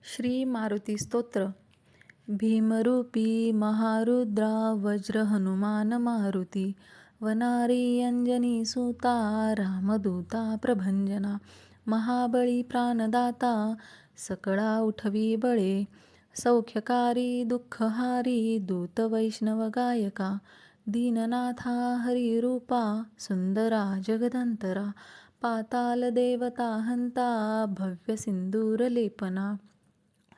श्री मारुती स्तोत्र. भीमरूपी महारुद्रा वज्र हनुमान मारुती, वनारी अंजनी सुता रामदूता प्रभंजना, महाबळी प्राणदाता सकळा उठवी बळे, सौख्यकारी दुःखहारी दूत वैष्णव गायका, दीननाथा हरिरूपा सुंदरा जगदंतरा, पाताल देवता हंता भव्य सिंदूर लेपना,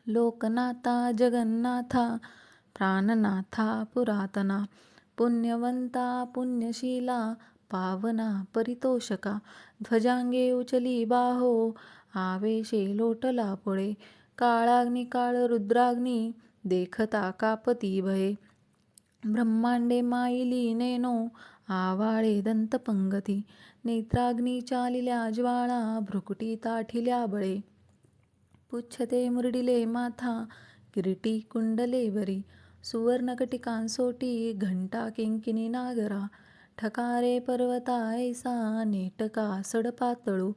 लोकनाथा जगन्नाथा प्राणनाथा पुरातना, पुण्यवंता पुण्यशीला पावना परितोषका, ध्वजांगे उचली बाहो आवेशे लोटला पुळे, काळाग्नी काळ रुद्राग्नी देखता कापती भये, ब्रह्मांडे माईली नेनो आवाळे दंतपंगती, नेत्राग्नी चालिल्या ज्वाळा भ्रुकुटी ताठिल्या बळे, पुच्छते मुरडिले माथा किरीटी कुंडले वरी, सुवर्णकटिकांसोटी घंटा किंकिणी नागरा, ठकारे पर्वता ऐसा नेटका सडपातळू,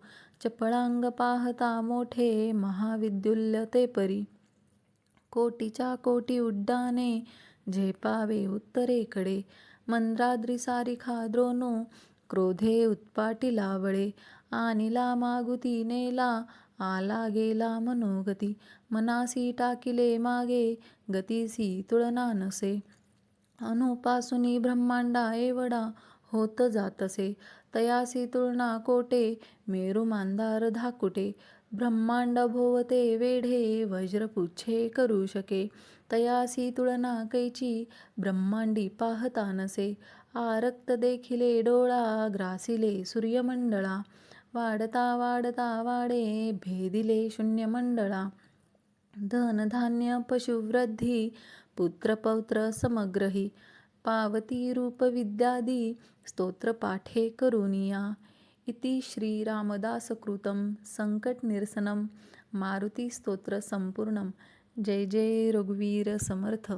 चपळांग पाहता मोठे महाविद्युल्य ते परी, कोटीच्या कोटी उड्डाणे झेपावे उत्तरेकडे, मंद्राद्री सारिखा द्रोणू क्रोधे उत्पाटिला वळे, आनिला मागुती नेला आला गेला मनोगती, मनासी टाकिले मागे गतीसी तुळना नसे, अनुपासुनी ब्रह्मांडा एवढा होत जातसे, तयासी तुळना कोटे मेरू मांदार धाकुटे, ब्रह्मांड भोवते वेढे वज्रपुच्छे करू शके, तयासी तुळना कैची ब्रह्मांडी पाहता नसे, आरक्त देखिले डोळा ग्रासिले सूर्यमंडळा, वाढता वाढता वाढे भेदिले शून्यमंडळा, धनधान्य पशुवृद्धी पुत्रपौत्र समग्रही, पावती रूप विद्यादी स्तोत्र पाठे करुनिया. इति श्री रामदासकृतं संकटनिरसनं मारुती स्तोत्र संपूर्णं. जय जय रघुवीर समर्थ.